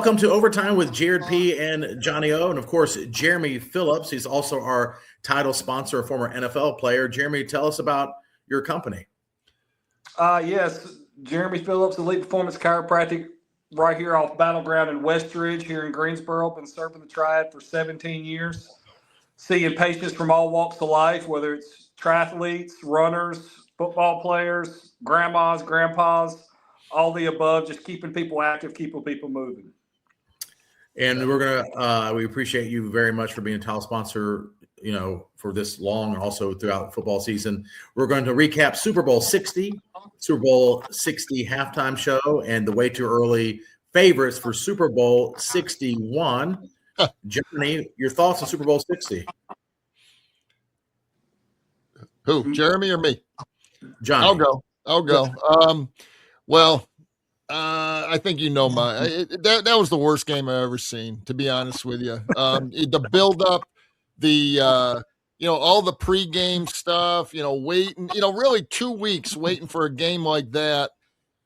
Welcome to Overtime with Jared P. and Johnny O. And of course, Jeremy Phillips. He's also our title sponsor, a former NFL player. Jeremy, tell us about your company. Yes, Jeremy Phillips, Elite Performance Chiropractic, right here off Battleground in Westridge, here in Greensboro. Been serving the triad for 17 years, seeing patients from all walks of life, whether it's triathletes, runners, football players, grandmas, grandpas, all the above, just keeping people active, keeping people moving. And we appreciate you very much for being a title sponsor, for this long and also throughout the football season. We're going to recap Super Bowl 60 halftime show, and the way too early favorites for Super Bowl 61. Johnny, your thoughts on Super Bowl 60? Who, Jeremy or me? Johnny. I'll go. I think that was the worst game I've ever seen, to be honest with you. The build up, all the pregame stuff, waiting, really 2 weeks waiting for a game like that.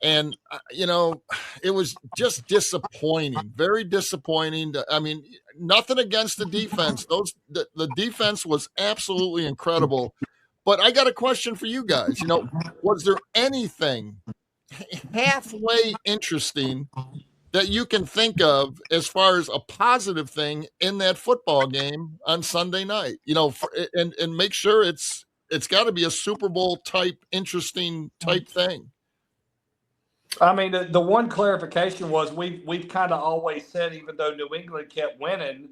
And, it was just disappointing, very disappointing. I mean, nothing against the defense. The defense was absolutely incredible. But I got a question for you guys. Was there anything halfway interesting that you can think of as far as a positive thing in that football game on Sunday night? And make sure it's got to be a Super Bowl type interesting type thing. I mean, the one clarification was we've kind of always said, even though New England kept winning,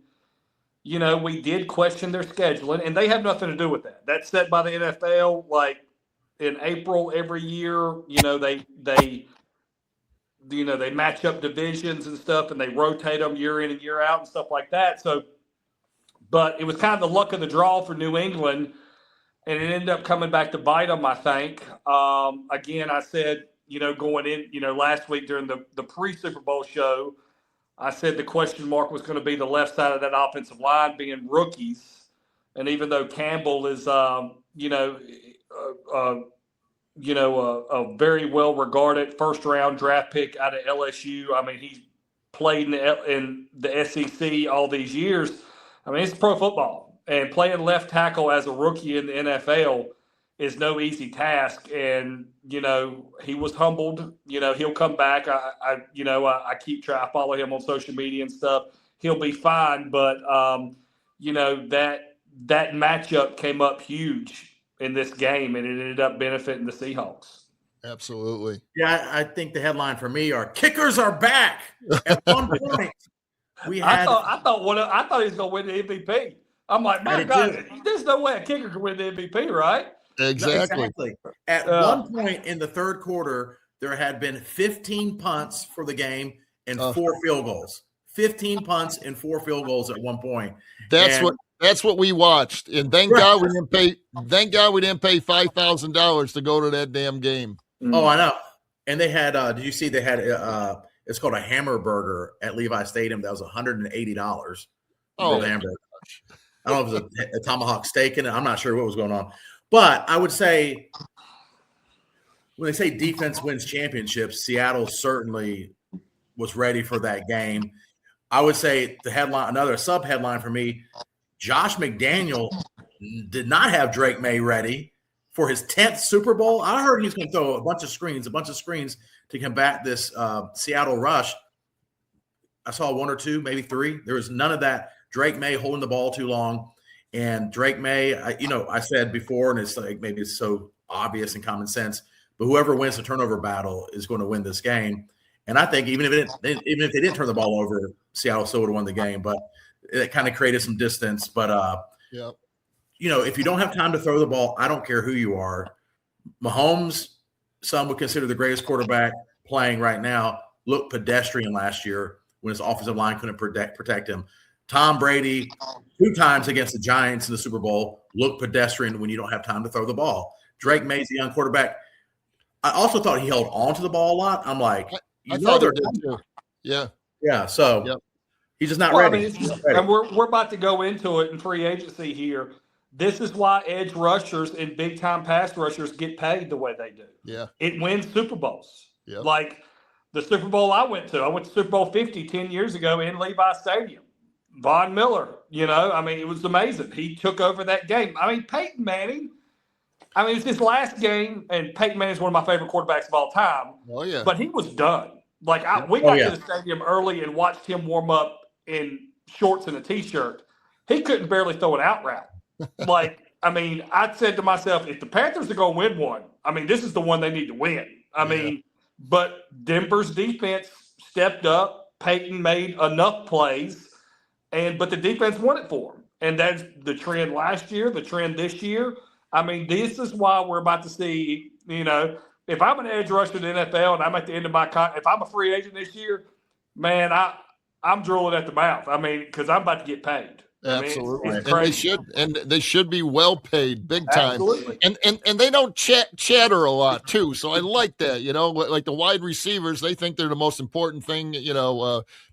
we did question their scheduling, and they have nothing to do with that. That's set by the NFL. Like in April every year, they match up divisions and stuff, and they rotate them year in and year out and stuff like that. So, but it was kind of the luck of the draw for New England, and it ended up coming back to bite them, I think. Again, I said, going in, last week during the pre-Super Bowl show, I said the question mark was going to be the left side of that offensive line being rookies. And even though Campbell is, a very well-regarded first-round draft pick out of LSU. I mean, he's played in the SEC all these years. I mean, it's pro football. And playing left tackle as a rookie in the NFL is no easy task. And, he was humbled. He'll come back. I follow him on social media and stuff. He'll be fine. But, that matchup came up huge in this game, and it ended up benefiting the Seahawks. Absolutely. Yeah, I think the headline for me are kickers are back. At one point, I thought he was going to win the MVP. I'm like, my God, there's no way a kicker can win the MVP, right? Exactly. At one point in the third quarter, there had been 15 punts for the game and 4 field goals. 15 punts and 4 field goals at one point. That's what we watched, and thank God we didn't pay $5,000 to go to that damn game. Oh, I know. And they had. Did you see they had? It's called a hamburger at Levi Stadium. That was $180. Oh, the hamburger. I don't know if it was a tomahawk steak in it. I'm not sure what was going on, but I would say when they say defense wins championships, Seattle certainly was ready for that game. I would say the headline, another sub headline for me. Josh McDaniel did not have Drake May ready for his 10th Super Bowl. I heard he's going to throw a bunch of screens to combat this Seattle rush. I saw 1 or 2, maybe 3. There was none of that. Drake May holding the ball too long. And Drake May, I said before, and it's like maybe it's so obvious and common sense, but whoever wins the turnover battle is going to win this game. And I think even if they didn't turn the ball over, Seattle still would have won the game. But it kind of created some distance. But, if you don't have time to throw the ball, I don't care who you are. Mahomes, some would consider the greatest quarterback playing right now, looked pedestrian last year when his offensive line couldn't protect him. Tom Brady, 2 times against the Giants in the Super Bowl, looked pedestrian when you don't have time to throw the ball. Drake May's a young quarterback. I also thought he held on to the ball a lot. I'm like, I thought he did too. Yeah. Yeah. So he's just not ready. And we're about to go into it in free agency here. This is why edge rushers and big-time pass rushers get paid the way they do. Yeah. It wins Super Bowls. Yeah. Like, the Super Bowl I went to Super Bowl 50 10 years ago in Levi Stadium. Von Miller, I mean, it was amazing. He took over that game. I mean, Peyton Manning, I mean, it was his last game, and Peyton Manning is one of my favorite quarterbacks of all time. Oh, yeah. But he was done. Like, we got to the stadium early and watched him warm up in shorts and a T-shirt. He couldn't barely throw an out route. Like, I mean, I said to myself, if the Panthers are going to win one, I mean, this is the one they need to win. I mean, but Denver's defense stepped up. Peyton made enough plays, but the defense won it for him. And that's the trend last year, the trend this year. I mean, this is why we're about to see, if I'm an edge rusher in the NFL and I'm at the end of my if I'm a free agent this year, man, I'm drooling at the mouth. I mean, because I'm about to get paid. Absolutely. I mean, and they should be well paid, big time. Absolutely. And they don't chatter a lot too. So I like that, like the wide receivers, they think they're the most important thing,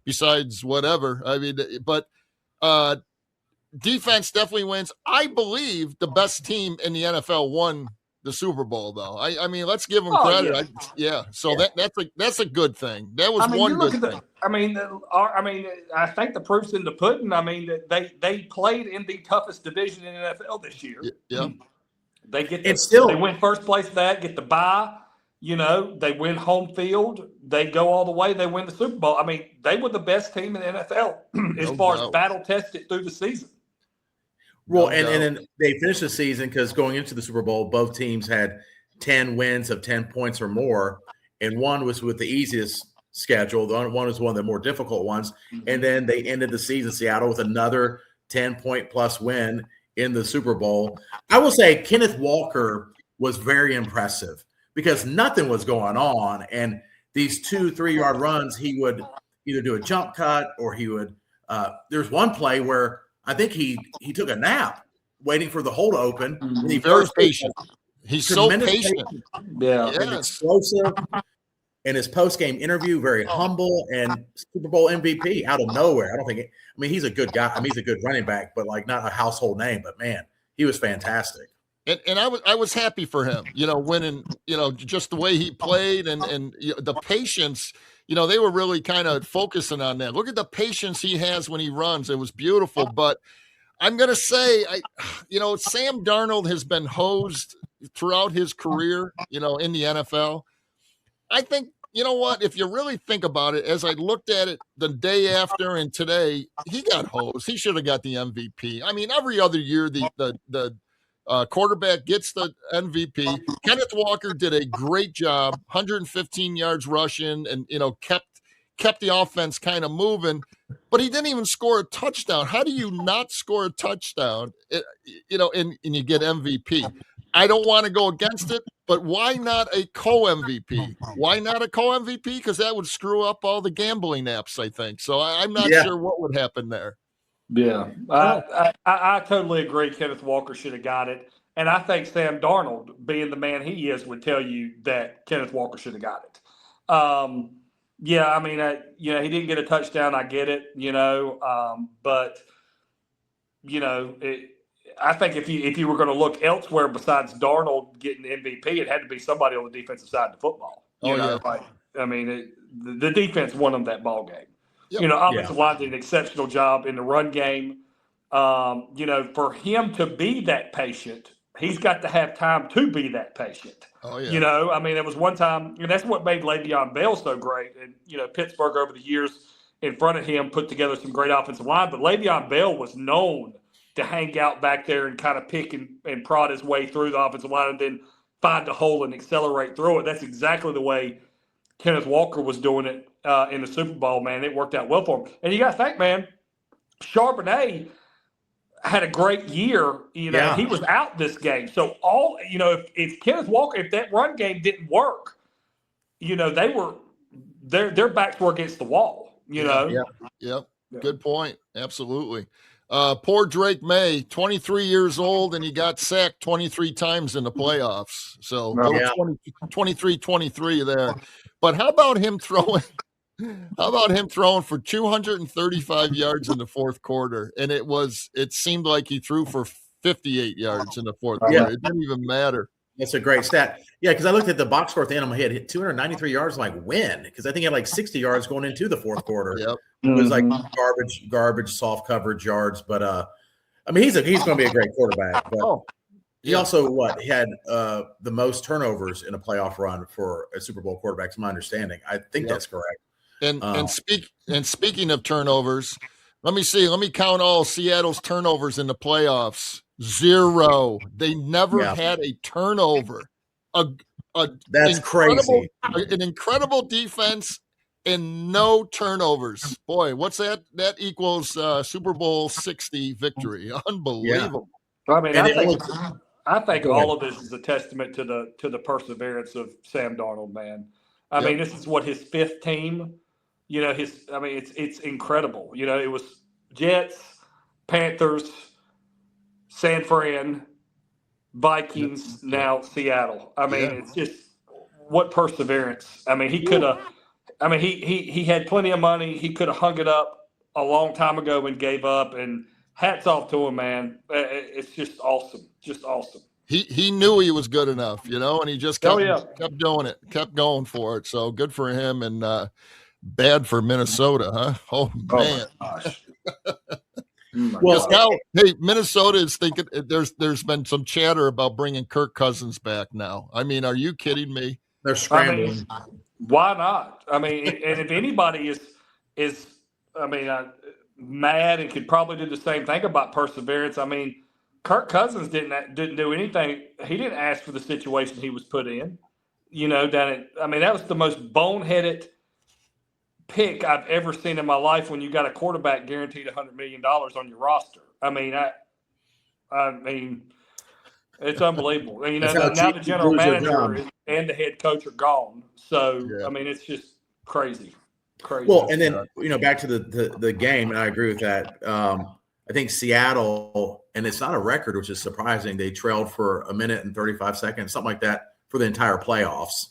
besides whatever. I mean, but defense definitely wins. I believe the best team in the NFL won the Super Bowl, though. I mean, let's give them credit. So that's a good thing. That was one good thing. I think the proof's in the pudding. I mean, they played in the toughest division in the NFL this year. Yeah. They they win first place get the bye. They win home field. They go all the way. They win the Super Bowl. I mean, they were the best team in the NFL as far as battle tested through the season. Well, and then they finished the season because going into the Super Bowl, both teams had 10 wins of 10 points or more, and one was with the easiest schedule. The other one was one of the more difficult ones. And then they ended the season, Seattle, with another 10-point-plus win in the Super Bowl. I will say Kenneth Walker was very impressive because nothing was going on. And these 2-3 yard runs, he would either do a jump cut or he would there's one play where I think he took a nap waiting for the hole to open. He's very patient. He's so patient. Yeah. And explosive. In his post-game interview, very humble and Super Bowl MVP out of nowhere. He's a good guy. I mean, he's a good running back, but like not a household name. But man, he was fantastic. And I was happy for him, winning, just the way he played and the patience. They were really kind of focusing on that. Look at the patience he has when he runs. It was beautiful. But I'm going to say, Sam Darnold has been hosed throughout his career, in the NFL. I think, if you really think about it, as I looked at it the day after and today, he got hosed. He should have got the MVP. I mean, every other year, the quarterback gets the MVP. Kenneth Walker did a great job, 115 yards rushing, and kept the offense kind of moving. But he didn't even score a touchdown. How do you not score a touchdown? And you get MVP. I don't want to go against it, but why not a co-MVP? Why not a co-MVP? Because that would screw up all the gambling apps, I think. So I'm not sure what would happen there. Yeah, I totally agree. Kenneth Walker should have got it. And I think Sam Darnold, being the man he is, would tell you that Kenneth Walker should have got it. He didn't get a touchdown. I get it, but I think if you were going to look elsewhere besides Darnold getting the MVP, it had to be somebody on the defensive side of the football. The defense won them that ball game. Yep. Offensive line did an exceptional job in the run game. For him to be that patient, he's got to have time to be that patient. Oh, yeah. There was one time, and that's what made Le'Veon Bell so great. And, Pittsburgh over the years in front of him put together some great offensive line. But Le'Veon Bell was known to hang out back there and kind of pick and prod his way through the offensive line and then find a hole and accelerate through it. That's exactly the way Kenneth Walker was doing it in the Super Bowl, man. It worked out well for him. And you got to think, man, Charbonnet had a great year. He was out this game. So if Kenneth Walker, if that run game didn't work, their backs were against the wall. Yep. Good point. Absolutely. Poor Drake May, 23 years old, and he got sacked 23 times in the playoffs. So 23-23 there. But how about him throwing for 235 yards in the fourth quarter? And it seemed like he threw for 58 yards in the fourth quarter. It didn't even matter. That's a great stat. Yeah, because I looked at the box score at the end. He had hit 293 yards. I'm like, when? Because I think he had like 60 yards going into the fourth quarter. Yep. It was like Mhm. garbage, soft coverage yards. But I mean, he's going to be a great quarterback. But he also he had the most turnovers in a playoff run for a Super Bowl quarterback, to my understanding. I think that's correct. And speaking of turnovers, let me see. Let me count all Seattle's turnovers in the playoffs. 0. They never had a turnover. That's crazy. An incredible defense and no turnovers. Boy, what's that? That equals Super Bowl 60 victory. Unbelievable. I mean, I think Go ahead. all of this is a testament to the perseverance of Sam Darnold, man. I mean, this is what his 5th team. You know, it's incredible. You know, it was Jets, Panthers, San Fran, Vikings, now Seattle. I mean, it's just what perseverance. I mean, he could have. I mean, he had plenty of money. He could have hung it up a long time ago and gave up. And hats off to him, man. It's just awesome. Just awesome. He knew he was good enough, you know, and he just kept doing it, kept going for it. So good for him, and bad for Minnesota, huh? Oh man. Well, now, hey, Minnesota is thinking there's been some chatter about bringing Kirk Cousins back now. I mean, are you kidding me? They're scrambling. I mean, why not? I mean, and if anybody is mad and could probably do the same thing about perseverance. I mean, Kirk Cousins didn't do anything. He didn't ask for the situation he was put in. You know, that was the most boneheaded pick I've ever seen in my life when you got a quarterback guaranteed $100 million on your roster. I mean, it's unbelievable. You know, now the general manager and the head coach are gone. So, I mean, it's just crazy. Well, and then, you know, back to the game, and I agree with that. I think Seattle, and it's not a record, which is surprising. They trailed for 1 minute and 35 seconds, something like that, for the entire playoffs.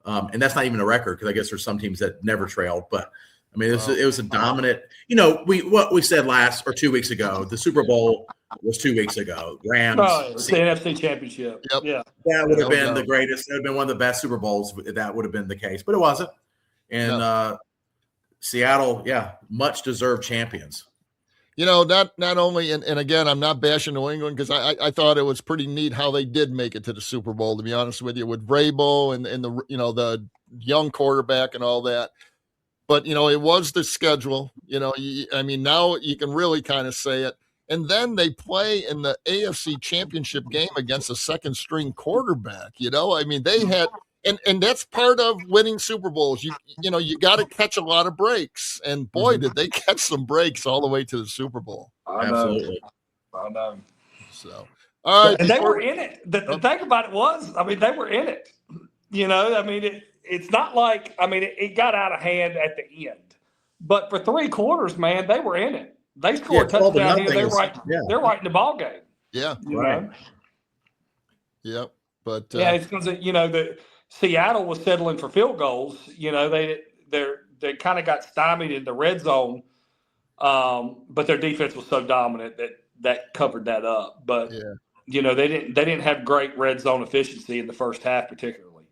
And that's not even a record, because I guess there's some teams that never trailed. But I mean, it was a dominant. You know, what we said 2 weeks ago. The Super Bowl was 2 weeks ago. Rams. Oh, it's the NFC Championship. Yep. Yeah, that would have been the greatest. It would have been one of the best Super Bowls if that would have been the case, but it wasn't. And Seattle, much deserved champions. You know, not only, and again, I'm not bashing New England, because I thought it was pretty neat how they did make it to the Super Bowl, to be honest with you, with Vrabel and the, you know, the young quarterback and all that. But, you know, it was the schedule. You know, I mean, now you can really kind of say it. And then they play in the AFC Championship game against a second string quarterback. You know, I mean, they had. And that's part of winning Super Bowls. You know, you got to catch a lot of breaks. And boy, did they catch some breaks all the way to the Super Bowl. Absolutely. I know. So, all right. And they were in it. The thing about it was, I mean, they were in it. You know, I mean, it's not like, I mean, it got out of hand at the end. But for 3 quarters, man, they were in it. They scored a touchdown here. They're right in the ball game. Yeah. You know? Yep. But it's because, you know, Seattle was settling for field goals. You know, they kind of got stymied in the red zone, but their defense was so dominant that covered that up. But you know, they didn't have great red zone efficiency in the first half, particularly.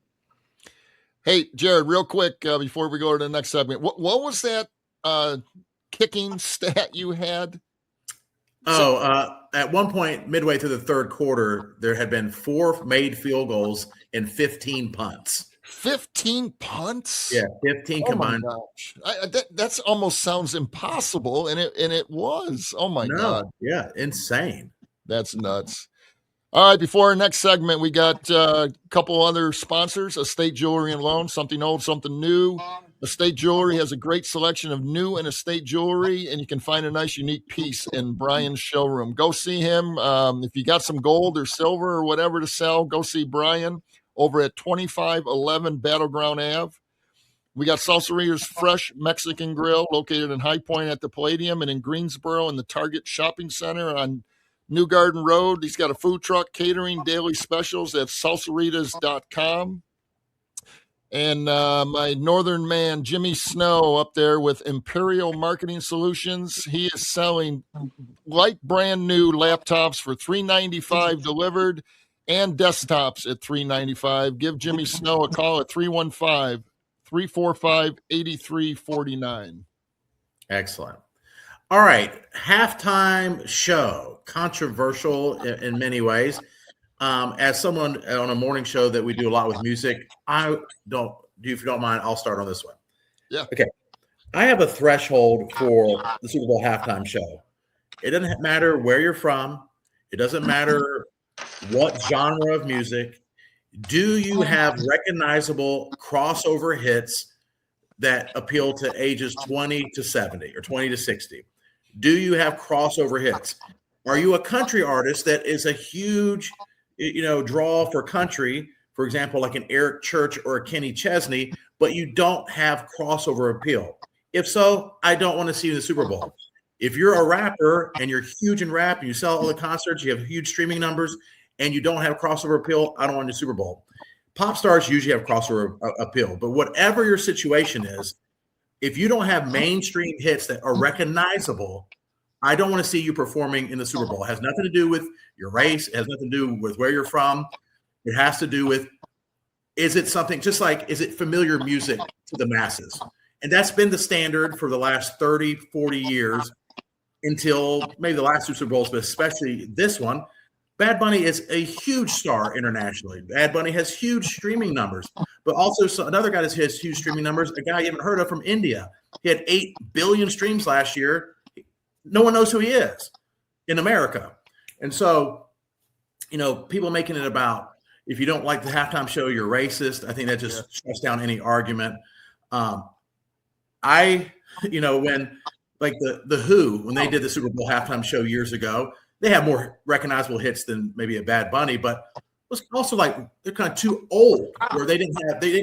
Hey, Jared, real quick before we go to the next segment, what was that kicking stat you had? At one point, midway through the third quarter, there had been 4 made field goals and 15 punts. 15 punts? Yeah, 15 combined. That's almost sounds impossible, and it was. Oh my God! Yeah, insane. That's nuts. All right, before our next segment, we got a couple other sponsors: Estate Jewelry and Loan, something old, something new. Estate Jewelry has a great selection of new and estate jewelry, and you can find a nice, unique piece in Brian's showroom. Go see him. If you got some gold or silver or whatever to sell, go see Brian over at 2511 Battleground Ave. We got Salsarita's Fresh Mexican Grill located in High Point at the Palladium, and in Greensboro in the Target Shopping Center on New Garden Road. He's got a food truck, catering, daily specials at salsaritas.com. And my northern man, Jimmy Snow, up there with Imperial Marketing Solutions. He is selling like brand new laptops for $395 delivered and desktops at $395. Give Jimmy Snow a call at 315-345-8349. Excellent. All right. Halftime show, controversial in many ways. As someone on a morning show that we do a lot with music, if you don't mind, I'll start on this one. Yeah. Okay. I have a threshold for the Super Bowl halftime show. It doesn't matter where you're from. It doesn't matter what genre of music. Do you have recognizable crossover hits that appeal to ages 20 to 70 or 20 to 60? Do you have crossover hits? Are you a country artist that is a huge, draw for country, for example, like an Eric Church or a Kenny Chesney, but you don't have crossover appeal? If so, I don't want to see you in the Super Bowl. If you're a rapper and you're huge in rap and you sell all the concerts, you have huge streaming numbers, and you don't have crossover appeal, I don't want you in the Super Bowl. Pop stars usually have crossover appeal, but whatever your situation is, if you don't have mainstream hits that are recognizable, I don't want to see you performing in the Super Bowl. It has nothing to do with your race. It has nothing to do with where you're from. It has to do with, is it something just like, is it familiar music to the masses? And that's been the standard for the last 30, 40 years until maybe the last two Super Bowls, but especially this one. Bad Bunny is a huge star internationally. Bad Bunny has huge streaming numbers, but also another guy that has huge streaming numbers, a guy you haven't heard of from India. He had 8 billion streams last year. No one knows who he is in America. And so, people making it about, if you don't like the halftime show, you're racist. I think that just shuts down any argument. When like the Who, when they did the Super Bowl halftime show years ago, they have more recognizable hits than maybe a Bad Bunny, but it was also like they're kind of too old, where they didn't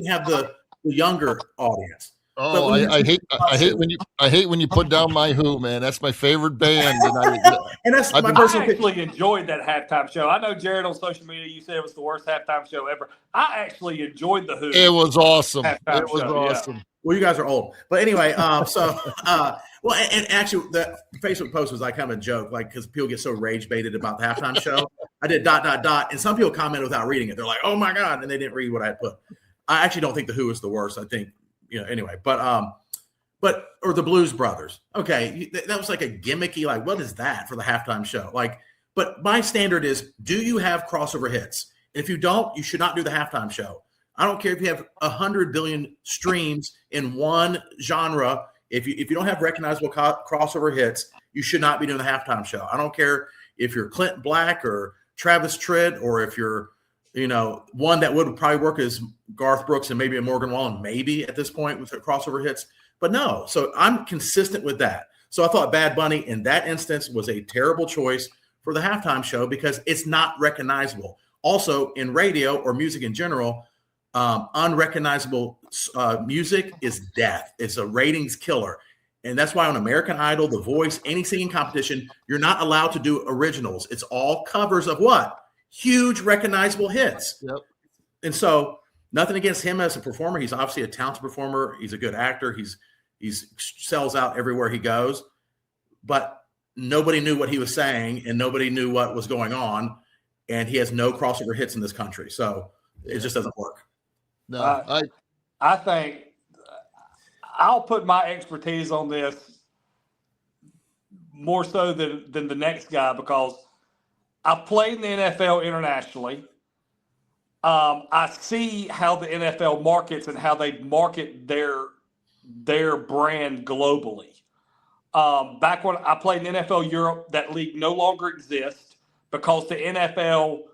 have the younger audience. Oh, I hate when you put down my Who, man. That's my favorite band, and that's my personal. I actually enjoyed that halftime show. I know, Jared, on social media, you said it was the worst halftime show ever. I actually enjoyed the Who. It was awesome. It was awesome. Yeah. Well, you guys are old, but anyway, and actually, the Facebook post was like kind of a joke, like because people get so rage baited about the halftime show. I did ... and some people commented without reading it. They're like, "Oh my god!" and they didn't read what I put. I actually don't think the Who is the worst. I think anyway, or the Blues Brothers. Okay, that was like a gimmicky, like what is that for the halftime show? Like, but my standard is, do you have crossover hits? And if you don't, you should not do the halftime show. I don't care if you have 100 billion streams in one genre. If you don't have recognizable crossover hits, you should not be doing the halftime show. I don't care if you're Clint Black or Travis Tritt, or if you're, one that would probably work is Garth Brooks and maybe a Morgan Wallen, maybe at this point with the crossover hits. But no, so I'm consistent with that. So I thought Bad Bunny in that instance was a terrible choice for the halftime show because it's not recognizable. Also, in radio or music in general, unrecognizable music is death. It's a ratings killer. And that's why on American Idol, The Voice, any singing competition, you're not allowed to do originals. It's all covers of what? Huge recognizable hits. Yep. And so nothing against him as a performer. He's obviously a talented performer. He's a good actor. He's sells out everywhere he goes. But nobody knew what he was saying and nobody knew what was going on. And he has no crossover hits in this country. So it just doesn't work. No, I think I'll put my expertise on this more so than the next guy because I played in the NFL internationally. I see how the NFL markets and how they market their brand globally. Back when I played in NFL Europe, that league no longer exists because the NFL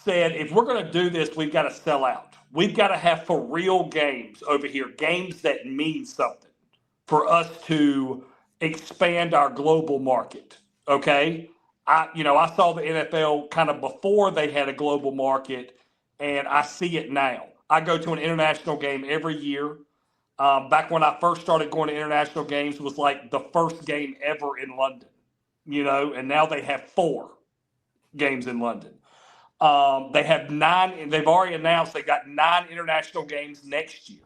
said, if we're going to do this, we've got to sell out. We've got to have for real games over here, games that mean something for us to expand our global market. Okay. I saw the NFL kind of before they had a global market, and I see it now. I go to an international game every year. Back when I first started going to international games, it was like the first game ever in London, and now they have 4 games in London. They have 9, and they've already announced they got 9 international games next year.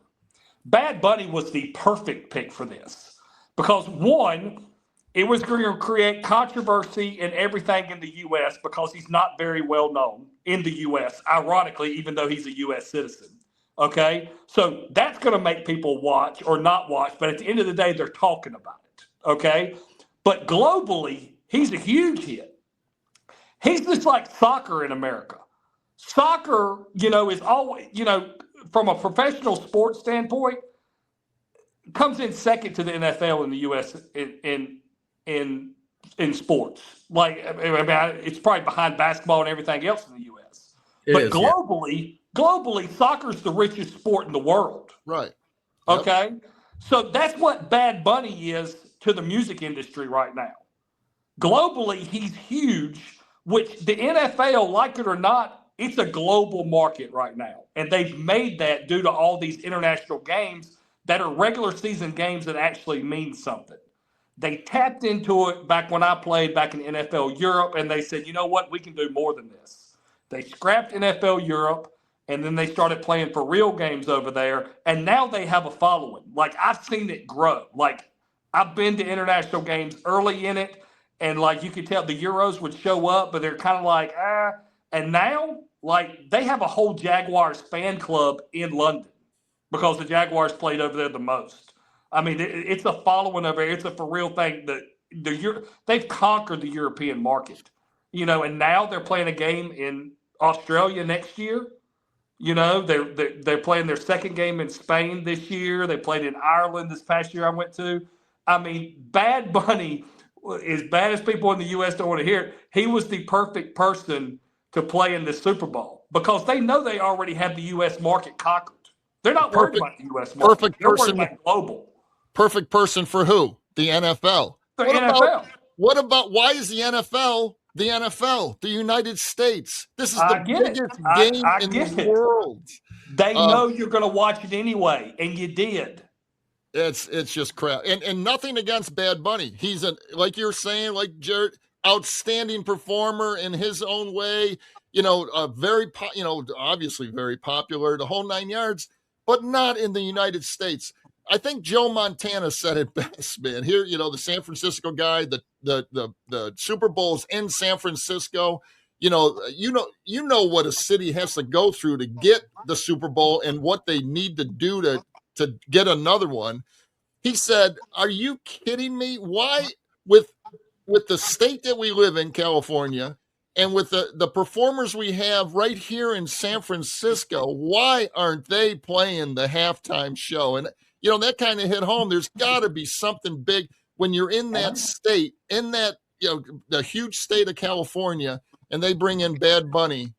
Bad Bunny was the perfect pick for this because, one, It was going to create controversy and everything in the U.S. because he's not very well known in the U.S., ironically, even though he's a U.S. citizen. Okay? So that's going to make people watch or not watch, but at the end of the day, they're talking about it. Okay? But globally, he's a huge hit. He's just like soccer in America. Soccer, is always, from a professional sports standpoint, comes in second to the NFL in the U.S. in sports. Like, it's probably behind basketball and everything else in the U.S. But globally, soccer's the richest sport in the world. Right. Yep. Okay? So that's what Bad Bunny is to the music industry right now. Globally, he's huge, which the NFL, like it or not, it's a global market right now. And they've made that due to all these international games that are regular season games that actually mean something. They tapped into it back when I played back in NFL Europe, and they said, you know what, we can do more than this. They scrapped NFL Europe, and then they started playing for real games over there, and now they have a following. Like, I've seen it grow. Like, I've been to international games early in it, and, like, you could tell the Euros would show up, but they're kind of like, And now, like, they have a whole Jaguars fan club in London because the Jaguars played over there the most. I mean, it's a following over there. It's a for real thing. They've conquered the European market, and now they're playing a game in Australia next year. They're playing their second game in Spain this year. They played in Ireland this past year I went to. I mean, Bad Bunny, as bad as people in the U.S. don't want to hear it, he was the perfect person to play in the Super Bowl because they know they already have the U.S. market conquered. They're not worried about the U.S. market. Perfect They're person. worried about global. Perfect person for who? The NFL. What about why is the NFL the NFL, the United States? This is the biggest game in the world. They know you're going to watch it anyway, and you did. It's just crap. And nothing against Bad Bunny. He's like you're saying, like Jared, outstanding performer in his own way. Obviously very popular, the whole 9 yards, but not in the United States. I think Joe Montana said it best, man. Here, the San Francisco guy, the Super Bowl's in San Francisco. You know what a city has to go through to get the Super Bowl and what they need to do to get another one. He said, "Are you kidding me? Why with the state that we live in, California, and with the performers we have right here in San Francisco, why aren't they playing the halftime show?" And that kind of hit home. There's got to be something big when you're in that state, in that, the huge state of California, and they bring in Bad Bunny,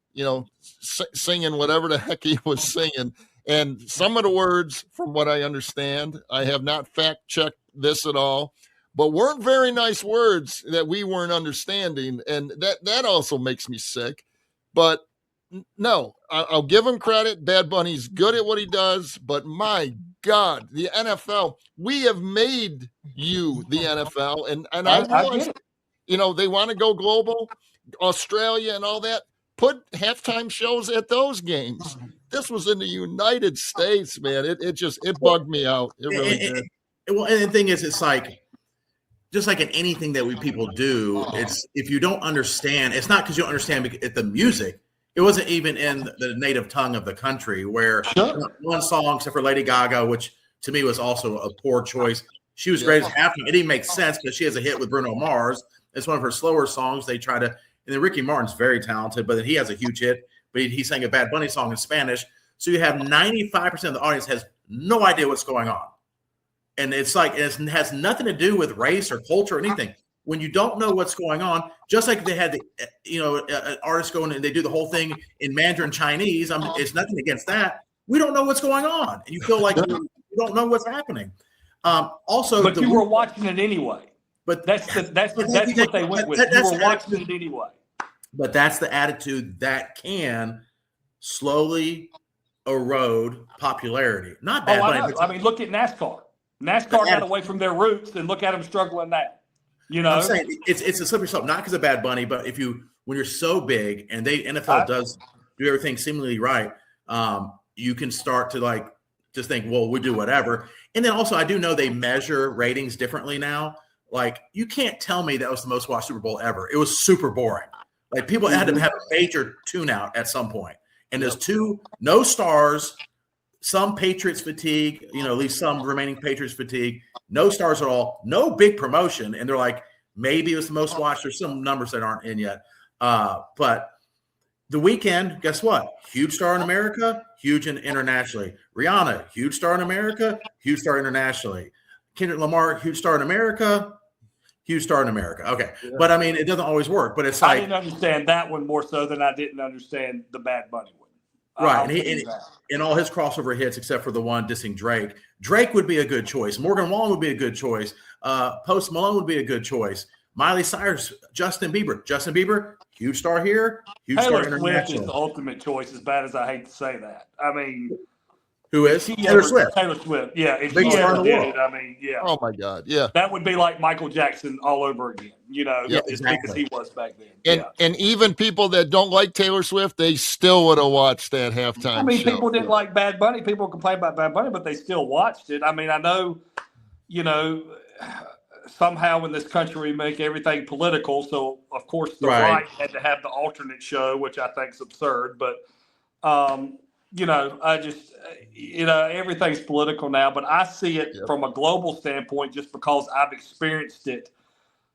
singing whatever the heck he was singing. And some of the words, from what I understand, I have not fact-checked this at all, but weren't very nice words that we weren't understanding. And that also makes me sick. But no, I'll give him credit. Bad Bunny's good at what he does, but my God, the NFL, we have made you the NFL. And I realize, they want to go global, Australia and all that. Put halftime shows at those games. This was in the United States, man. It bugged me out. It really did. Well, and the thing is, it's like, just like in anything that people do, it's if you don't understand, it's not because you don't understand the music. It wasn't even in the native tongue of the country where one song, except for Lady Gaga, which to me was also a poor choice. She was great as halftime. It didn't make sense because she has a hit with Bruno Mars. It's one of her slower songs. They try to, and then Ricky Martin's very talented, but he has a huge hit, but he sang a Bad Bunny song in Spanish. So you have 95% of the audience has no idea what's going on. And it's like, it has nothing to do with race or culture or anything. When you don't know what's going on, just like they had artists going and they do the whole thing in Mandarin Chinese. It's nothing against that. We don't know what's going on, and you feel like you don't know what's happening. But you were watching it anyway. But that's what they went with. You were watching it anyway. But that's the attitude that can slowly erode popularity. Not bad. I mean, look at NASCAR. NASCAR got away from their roots, and look at them struggling now. I'm saying it's a slippery slope, not because of Bad Bunny, but when you're so big and NFL does do everything seemingly right, you can start to just think, well, we'll do whatever. And then also, I do know they measure ratings differently now. Like, you can't tell me that was the most watched Super Bowl ever. It was super boring. Like, people had to have a major tune out at some point. And there's no stars, some Patriots fatigue, at least some remaining Patriots fatigue, no stars at all, no big promotion. And they're like, maybe it was the most watched. There's some numbers that aren't in yet. But The Weeknd, guess what? Huge star in America, huge internationally. Rihanna, huge star in America, huge star internationally. Kendrick Lamar, huge star in America, huge star in America. Okay. Yeah. But I mean, it doesn't always work. But it's like, I didn't understand that one more so than I didn't understand the Bad Bunny one. Right. And all his crossover hits, except for the one dissing Drake. Drake would be a good choice. Morgan Wallen would be a good choice. Post Malone would be a good choice. Miley Cyrus, Justin Bieber, huge star here, huge Taylor star international. Swift is the ultimate choice, as bad as I hate to say that. I mean, who is Taylor Swift? Taylor Swift, yeah. If Big she star ever in the did world. it, I mean, yeah. Oh my God, yeah. That would be like Michael Jackson all over again. Yeah, as big as he was back then. And even people that don't like Taylor Swift, they still would have watched that halftime. I mean, show. people didn't like Bad Bunny. People complain about Bad Bunny, but they still watched it. I mean, I know, somehow in this country we make everything political. So of course the right had to have the alternate show, which I think is absurd. But I just everything's political now. But I see it from a global standpoint, just because I've experienced it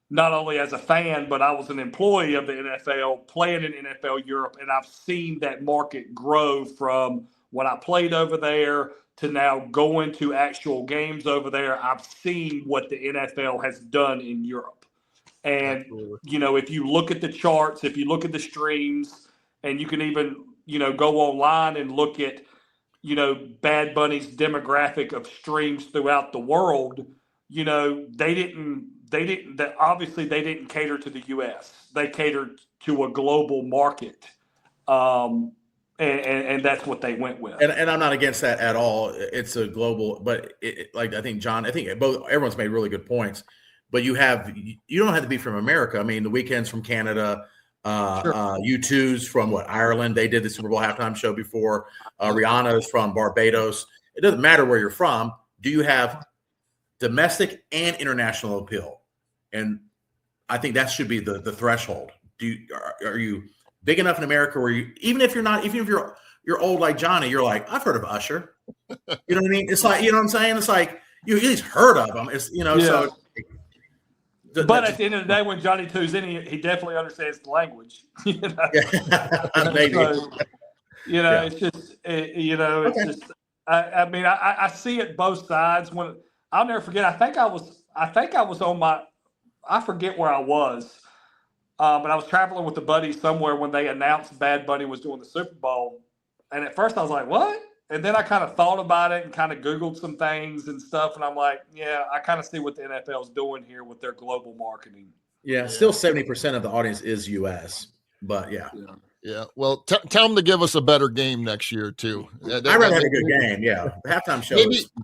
not only as a fan, but I was an employee of the NFL, playing in NFL Europe, and I've seen that market grow from when I played over there to now going to actual games over there. I've seen what the NFL has done in Europe. And, if you look at the charts, if you look at the streams, and you can even, go online and look at, Bad Bunny's demographic of streams throughout the world, obviously they didn't cater to the U.S. They catered to a global market. And that's what they went with. And I'm not against that at all. It's a global, but I think everyone's made really good points. But you don't have to be from America. I mean, The Weeknd's from Canada. Sure. U2's from Ireland. They did the Super Bowl halftime show before. Rihanna is from Barbados. It doesn't matter where you're from. Do you have domestic and international appeal? And I think that should be the threshold. Are you big enough in America where even if you're old like Johnny, you're like, I've heard of Usher. You know what I mean? It's like, you know what I'm saying? It's like you at least heard of him. It's so. But at the end of the day, when Johnny Two's in, he definitely understands the language. Maybe. So, it's just it's just. I mean, I see it both sides. When I'll never forget. I think I was on my. I forget where I was. But I was traveling with a buddy somewhere when they announced Bad Bunny was doing the Super Bowl. And at first I was like, what? And then I kind of thought about it and kind of Googled some things and stuff. And I'm like, yeah, I kind of see what the NFL is doing here with their global marketing. Yeah, still 70% of the audience is U.S., but yeah. Yeah. Well, tell them to give us a better game next year, too. I'd rather have a good game, yeah. The halftime show.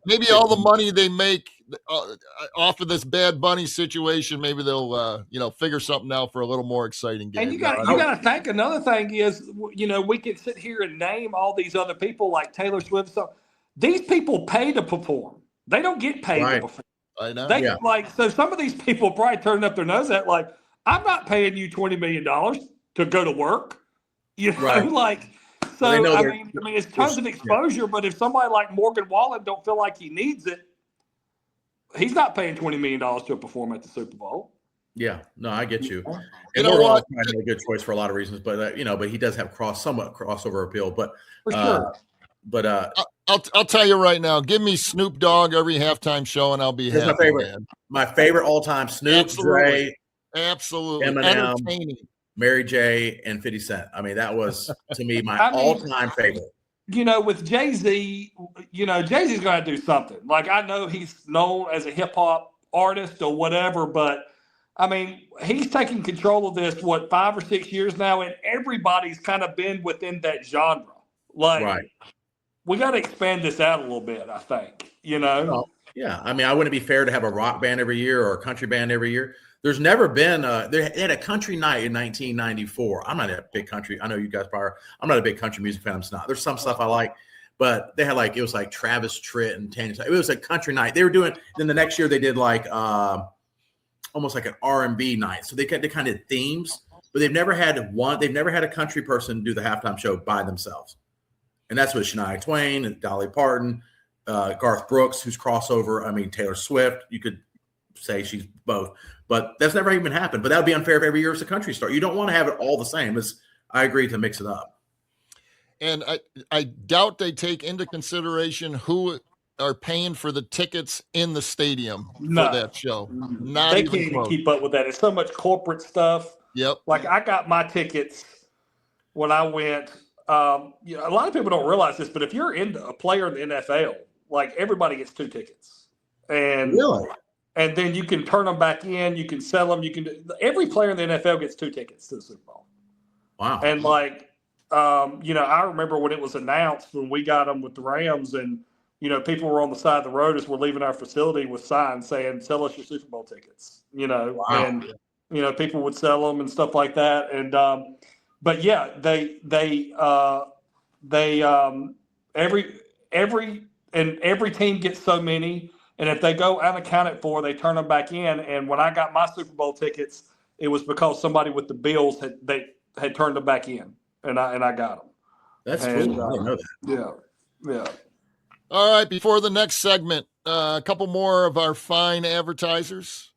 Maybe all the money they make off of this Bad Bunny situation, maybe they'll figure something out for a little more exciting game. And you got to think another thing is, we can sit here and name all these other people like Taylor Swift. So these people pay to perform. They don't get paid to perform. I know. So some of these people probably turning up their nose at I'm not paying you $20 million to go to work. Right. So I mean, it's tons of exposure. But if somebody like Morgan Wallen don't feel like he needs it, he's not paying $20 million to perform at the Super Bowl. Yeah, no, I get you. And Morgan Wallen's a good choice for a lot of reasons, but but he does have somewhat crossover appeal. But for sure. I'll tell you right now, give me Snoop Dogg every halftime show, and I'll be happy. My favorite. My favorite all time: Snoop, Dre, absolutely, Eminem, entertaining. Mary J. and 50 Cent. I mean, that was to me my all-time favorite. With Jay-Z, Jay-Z's going to do something. I know he's known as a hip-hop artist or whatever, but, I mean, he's taking control of this, 5 or 6 years now, and everybody's kind of been within that genre. Right. We got to expand this out a little bit, I think, Well, yeah. I mean, I wouldn't be fair to have a rock band every year or a country band every year. There's never been they had a country night in 1994. I'm not a big country. I know you guys probably are. I'm not a big country music fan. I'm just not. There's some stuff I like, but they had it was like Travis Tritt and Tanya. It was a country night. They were doing. Then the next year they did almost like an R&B night. So they kind of themes, but they've never had a country person do the halftime show by themselves. And that's with Shania Twain and Dolly Parton, Garth Brooks, who's crossover. I mean, Taylor Swift, you could say she's both, but that's never even happened. But that would be unfair if every year it's a country star. You don't want to have it all the same. I agree to mix it up. And I doubt they take into consideration who are paying for the tickets in the stadium for that show. They can't even keep up with that. It's so much corporate stuff. Yep. Like I got my tickets when I went. A lot of people don't realize this, but if you're a player in the NFL, like everybody gets 2 tickets, and really, and then you can turn them back in. You can sell them. Every player in the NFL gets 2 tickets to the Super Bowl. Wow. And like, I remember when it was announced when we got them with the Rams, and people were on the side of the road as we're leaving our facility with signs saying, "Sell us your Super Bowl tickets." Wow. And people would sell them and stuff like that. And but yeah, every team gets so many, and if they go unaccounted for, they turn them back in. And when I got my Super Bowl tickets, it was because somebody with the Bills had turned them back in, and I got them. That's cool. I didn't know that. Yeah. All right. Before the next segment, a couple more of our fine advertisers.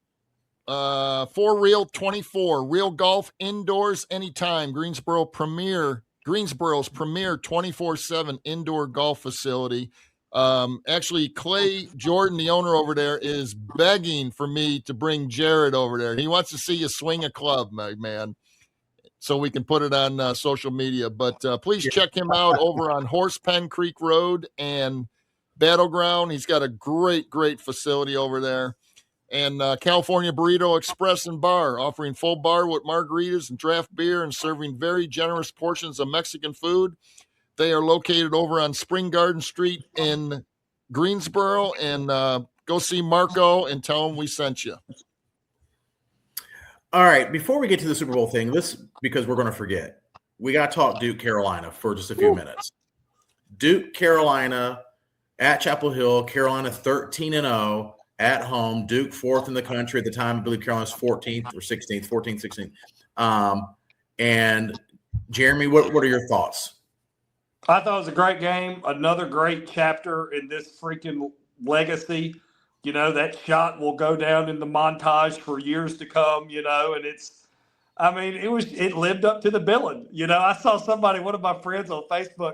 For Real 24, Real Golf indoors anytime. Greensboro's premier 24/7 indoor golf facility. Actually, Clay Jordan, the owner over there, is begging for me to bring Jared over there. He wants to see you swing a club, my man, so we can put it on social media. But please check him out over on Horsepen Creek Road and Battleground. He's got a great facility over there. And California Burrito Express and Bar, offering full bar with margaritas and draft beer and serving very generous portions of Mexican food. They are located over on Spring Garden Street in Greensboro. And go see Marco and tell him we sent you. All right. Before we get to the Super Bowl thing, because we're going to forget, we got to talk Duke Carolina for just a few minutes. Duke Carolina at Chapel Hill, Carolina 13-0. At home, Duke 4th in the country at the time. I believe Carolina's 14th or 16th, 14th, 16th. And Jeremy, what are your thoughts? I thought it was a great game. Another great chapter in this freaking legacy. That shot will go down in the montage for years to come, and it lived up to the billing. I saw one of my friends on Facebook,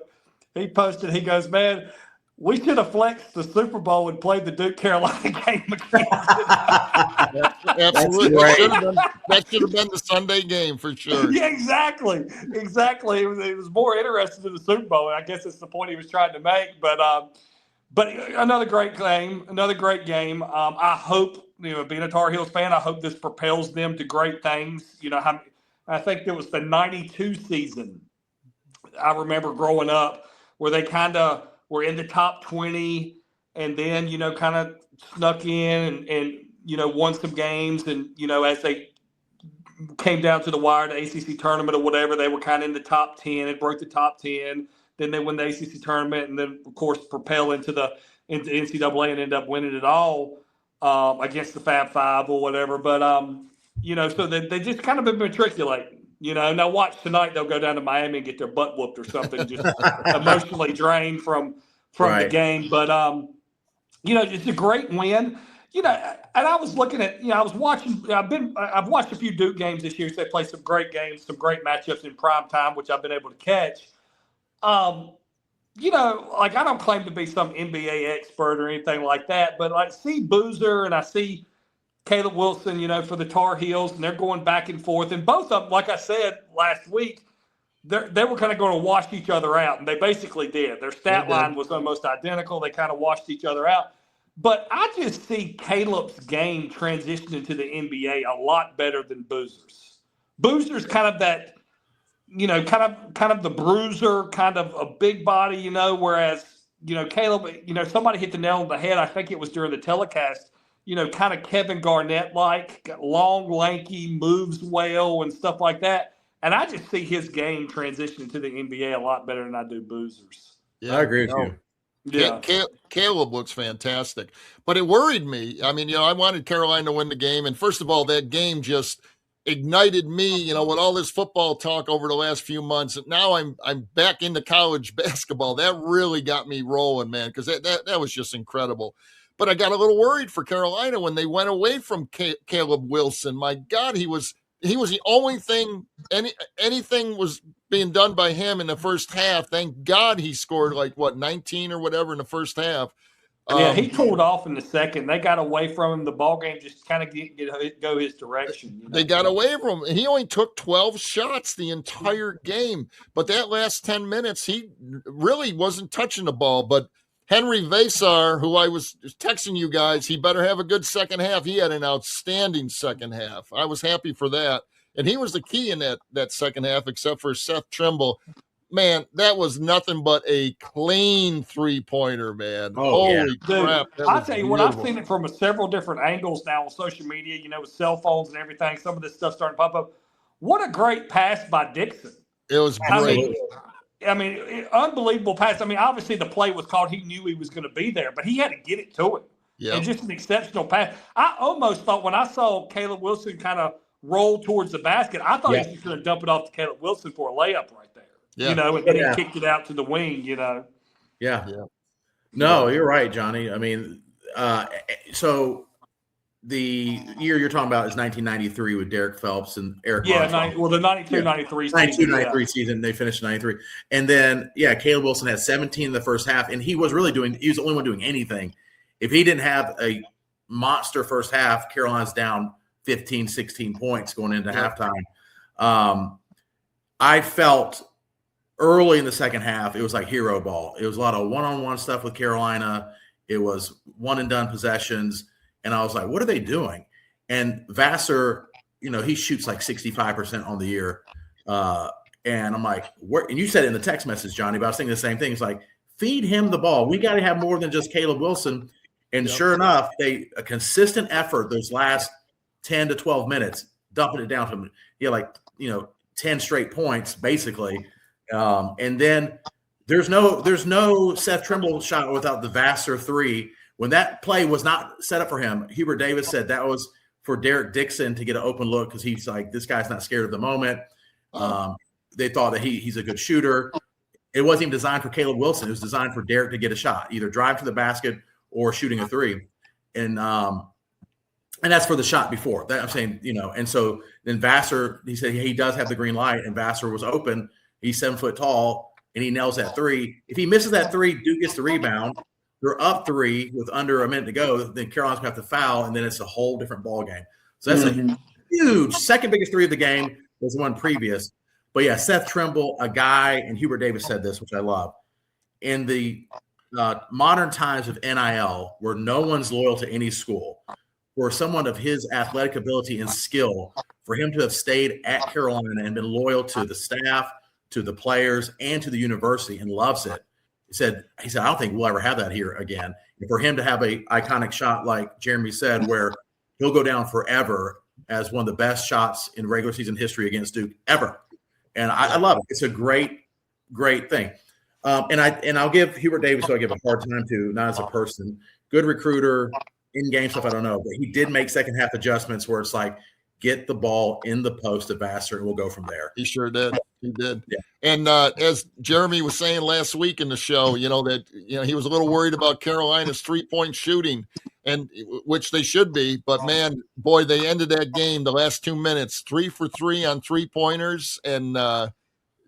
he posted, he goes, "Man, we should have flexed the Super Bowl and played the Duke Carolina game again." Absolutely. That should have been the Sunday game for sure. Yeah, exactly. It was more interesting than the Super Bowl. I guess that's the point he was trying to make. But another great game. I hope, being a Tar Heels fan, I hope this propels them to great things. I think it was the 92 season. I remember growing up where they kind of were in the top 20 and then, kind of snuck in and won some games. And, as they came down to the wire, the ACC tournament or whatever, they were kind of in the top 10. It broke the top 10. Then they win the ACC tournament and then, of course, propel into NCAA and end up winning it all against the Fab Five or whatever. But, so they just kind of been matriculating. Now watch tonight. They'll go down to Miami and get their butt whooped or something, just emotionally drained from the game. But it's a great win. And I was looking at, I was watching. I've watched a few Duke games this year. So they play some great games, some great matchups in prime time, which I've been able to catch. I don't claim to be some NBA expert or anything like that, but I see Boozer and I see Caleb Wilson, for the Tar Heels, and they're going back and forth. And both of them, like I said last week, they were kind of going to wash each other out, and they basically did. Their stat line was almost identical. They kind of washed each other out. But I just see Caleb's game transitioning to the NBA a lot better than Boozer's. Boozer's kind of that, kind of the bruiser, kind of a big body, whereas, Caleb, somebody hit the nail on the head. I think it was during the telecast. Kind of Kevin Garnett-like, long, lanky, moves well and stuff like that. And I just see his game transitioning to the NBA a lot better than I do Boozer's. Yeah, I agree with you. Yeah. Caleb looks fantastic, but it worried me. I mean, I wanted Carolina to win the game, and first of all, that game just ignited me. With all this football talk over the last few months, and now I'm back into college basketball. That really got me rolling, man, because that was just incredible. But I got a little worried for Carolina when they went away from Caleb Wilson. My God, he was the only thing. Anything was being done by him in the first half. Thank God he scored 19 or whatever in the first half. Yeah, he cooled off in the second. They got away from him. The ball game just kind of go his direction. They got away from him. He only took 12 shots the entire game. But that last 10 minutes, he really wasn't touching the ball. But Henry Vasar, who I was texting you guys, he better have a good second half. He had an outstanding second half. I was happy for that. And he was the key in that second half, except for Seth Trimble. Man, that was nothing but a clean three-pointer, man. Holy crap. I'll tell you what, I've seen it from several different angles now on social media, with cell phones and everything. Some of this stuff starting to pop up. What a great pass by Dixon. It was great. I mean, unbelievable pass. I mean, obviously the play was called. He knew he was going to be there, but he had to get it to him. Yeah. And just an exceptional pass. I almost thought when I saw Caleb Wilson kind of roll towards the basket, I thought he was just going to dump it off to Caleb Wilson for a layup right there. Yeah. And then he kicked it out to the wing, Yeah. No, you're right, Johnny. I mean, so the year you're talking about is 1993 with Derek Phelps and Eric. Yeah, the 92-93 season. 92-93 season. They finished 93. And then, Caleb Wilson had 17 in the first half, and he was the only one doing anything. If he didn't have a monster first half, Carolina's down 15, 16 points going into halftime. I felt early in the second half, it was like hero ball. It was a lot of one-on-one stuff with Carolina. It was one-and-done possessions. And I was like, what are they doing? And Vassar, he shoots like 65% on the year. And I'm like, and you said it in the text message, Johnny, but I was thinking the same thing. It's like, feed him the ball. We got to have more than just Caleb Wilson. And sure enough, a consistent effort those last 10 to 12 minutes, dumping it down to him. 10 straight points, basically. And then there's no Seth Trimble shot without the Vassar three. When that play was not set up for him, Hubert Davis said that was for Derek Dixon to get an open look because he's like, this guy's not scared of the moment. They thought that he's a good shooter. It wasn't even designed for Caleb Wilson. It was designed for Derek to get a shot, either drive to the basket or shooting a three. And that's for the shot before that. I'm saying, and so then Vassar, he said he does have the green light, and Vassar was open. He's 7 foot tall, and he nails that three. If he misses that three, Duke gets the rebound. They're up three with under a minute to go. Then Carolina's going to have to foul, and then it's a whole different ball game. So that's a huge second biggest three of the game. Was the one previous. But yeah, Seth Trimble, a guy, and Hubert Davis said this, which I love. In the modern times of NIL, where no one's loyal to any school, for someone of his athletic ability and skill, for him to have stayed at Carolina and been loyal to the staff, to the players, and to the university, and loves it. He said, I don't think we'll ever have that here again. And for him to have a iconic shot, like Jeremy said, where he'll go down forever as one of the best shots in regular season history against Duke ever. And I love it. It's a great, great thing. And I'll give Hubert Davis, who I give a hard time to, not as a person, good recruiter, in-game stuff, I don't know. But he did make second half adjustments where it's like, get the ball in the post of Vassar, and we'll go from there. He sure did. He did. Yeah. And as Jeremy was saying last week in the show, that he was a little worried about Carolina's three-point shooting, and which they should be. But man, boy, they ended that game the last 2 minutes, 3 for 3 on three-pointers, and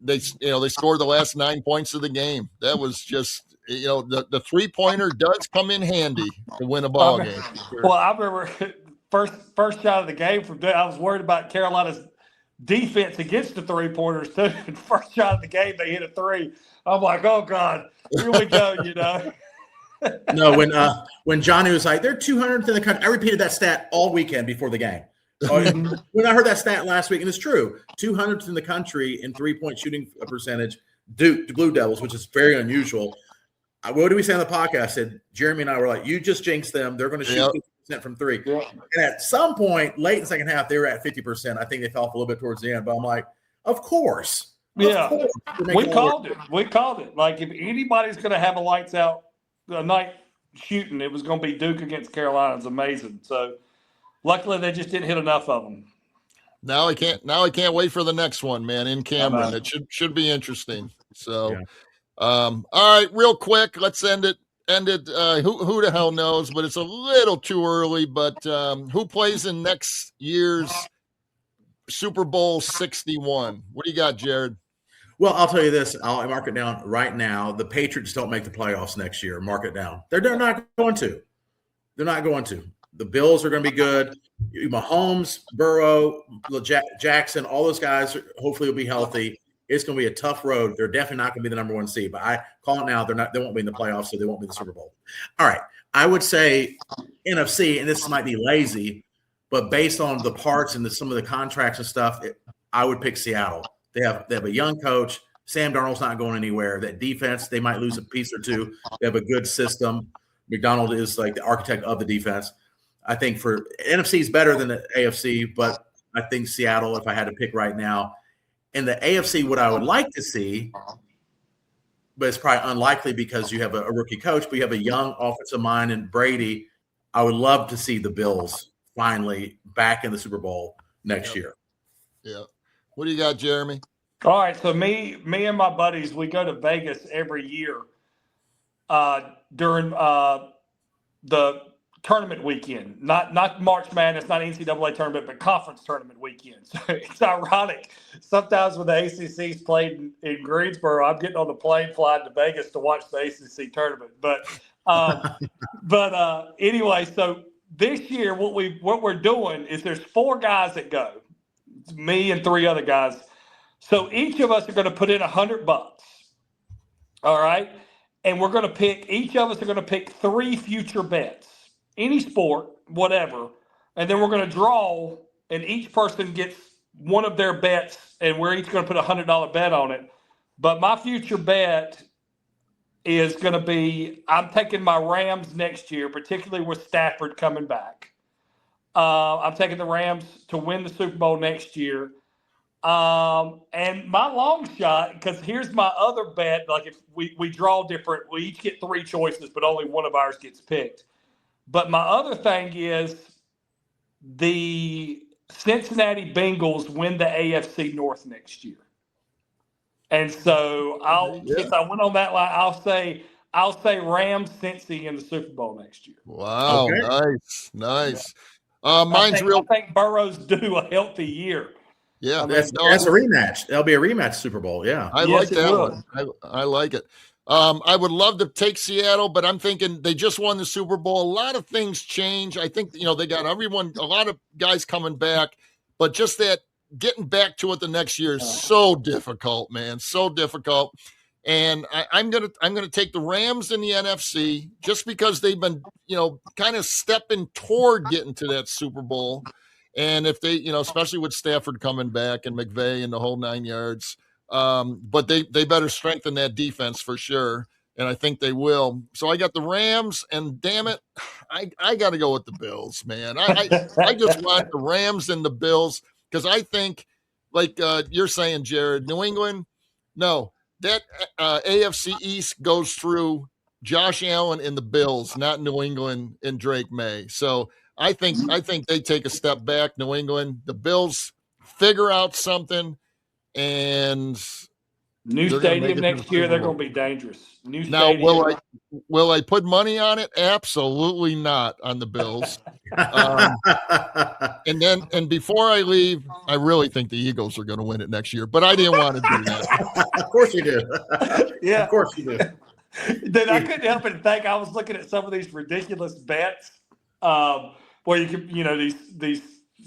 they scored the last 9 points of the game. That was just. The three-pointer does come in handy to win a ball game. Well, I remember first shot of the game from I was worried about Carolina's defense against the three-pointers too. First shot of the game, they hit a three. I'm like, oh God, here we go, No, when Johnny was like, they're 200th in the country, I repeated that stat all weekend before the game. When I heard that stat last week, and it's true, 200th in the country in three-point shooting percentage, Duke, the Blue Devils, which is very unusual. What did we say on the podcast? I said, Jeremy and I were like, you just jinxed them. They're going to shoot 50% from three. Yeah. And at some point, late in the second half, they were at 50%. I think they fell off a little bit towards the end. But I'm like, of course. Yeah. We called it. Like, if anybody's going to have a lights out a night shooting. It was going to be Duke against Carolina. It's amazing. So luckily they just didn't hit enough of them. Now I can't wait for the next one, man, in Cameron. know. It should be interesting. So, Yeah. all right, real quick, let's end it. Who the hell knows? But it's a little too early. But who plays in next year's Super Bowl 61? What do you got, Jared? Well, I'll tell you this. I'll mark it down right now. The Patriots don't make the playoffs next year. Mark it down. They're not going to. They're not going to. The Bills are going to be good. Mahomes, Burrow, Jackson, all those guys hopefully will be healthy. It's going to be a tough road. They're definitely not going to be the number one seed. But I call it now. They won't be in the playoffs, so they won't be in the Super Bowl. All right. I would say NFC, and this might be lazy, but based on the parts and some of the contracts and stuff, I would pick Seattle. They have a young coach. Sam Darnold's not going anywhere. That defense, they might lose a piece or two. They have a good system. McDonald is like the architect of the defense. I think for NFC is better than the AFC, but I think Seattle, if I had to pick right now. In the AFC, what I would like to see, but it's probably unlikely because you have a rookie coach, but you have a young offensive mind in Brady. I would love to see the Bills finally back in the Super Bowl next year. Yeah. What do you got, Jeremy? All right, so me and my buddies, we go to Vegas every year during the tournament weekend. Not March Madness, not NCAA tournament, but conference tournament weekend. So it's ironic. Sometimes when the ACC's played in Greensboro, I'm getting on the plane flying to Vegas to watch the ACC tournament. But anyway, so this year what we're doing is there's 4 guys that go. It's me and 3 other guys. So each of us are going to put in $100. All right. And we're going to each of us are going to pick 3 future bets, any sport, whatever. And then we're going to draw, and each person gets one of their bets, and we're each going to put a $100 bet on it. But my future bet is going to be, I'm taking my Rams next year, particularly with Stafford coming back. I'm taking the Rams to win the Super Bowl next year. And my long shot, because here's my other bet, like if we draw different, we each get 3 choices, but only one of ours gets picked. But my other thing is the Cincinnati Bengals win the AFC North next year. And so since I went on that line, I'll say Rams Cincy in the Super Bowl next year. Wow, Okay. Nice. I think Burrow's due a healthy year. Yeah, That's a rematch. That'll be a rematch Super Bowl. Yeah. I like that one. I like it. I would love to take Seattle, but I'm thinking they just won the Super Bowl. A lot of things change. I think, they got a lot of guys coming back, but just that getting back to it the next year is so difficult, man. So difficult. And I'm gonna take the Rams in the NFC just because they've been, kind of stepping toward getting to that Super Bowl. And if they, especially with Stafford coming back and McVay and the whole 9 yards, but they better strengthen that defense for sure. And I think they will. So I got the Rams, and damn it, I got to go with the Bills, man. I just want the Rams and the Bills because I think, like you're saying, Jared, New England, no, that AFC East goes through Josh Allen and the Bills, not New England and Drake May. So I think they take a step back, New England. The Bills figure out something, and new stadium next year, they're going to be dangerous. Now, will I put money on it? Absolutely not on the Bills. And before I leave, I really think the Eagles are going to win it next year, but I didn't want to do that. Of course you do. Yeah, of course you do. Then I couldn't help but think I was looking at some of these ridiculous bets, where you can,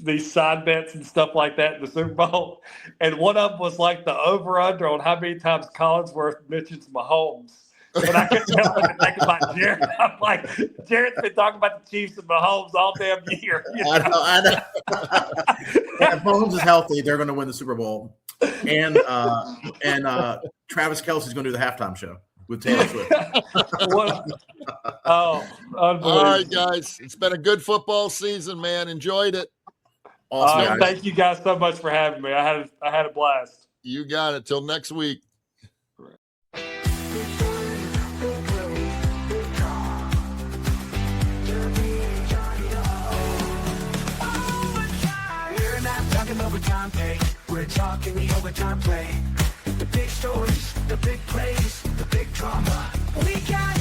these side bets and stuff like that in the Super Bowl, and one of them was like the over/under on how many times Collinsworth mentions Mahomes. But I couldn't help but think about Jared. I'm like, Jared's been talking about the Chiefs and Mahomes all damn year. I know. If Mahomes is healthy, they're going to win the Super Bowl, and Travis Kelce's going to do the halftime show with Taylor Swift. Unbelievable. All right, guys, it's been a good football season, man. Enjoyed it. Awesome. Thank you guys so much for having me. I had a blast. You got it. Till next week. talking overtime pay. We're talking the overtime play. The big stories, the big plays, the big drama. We got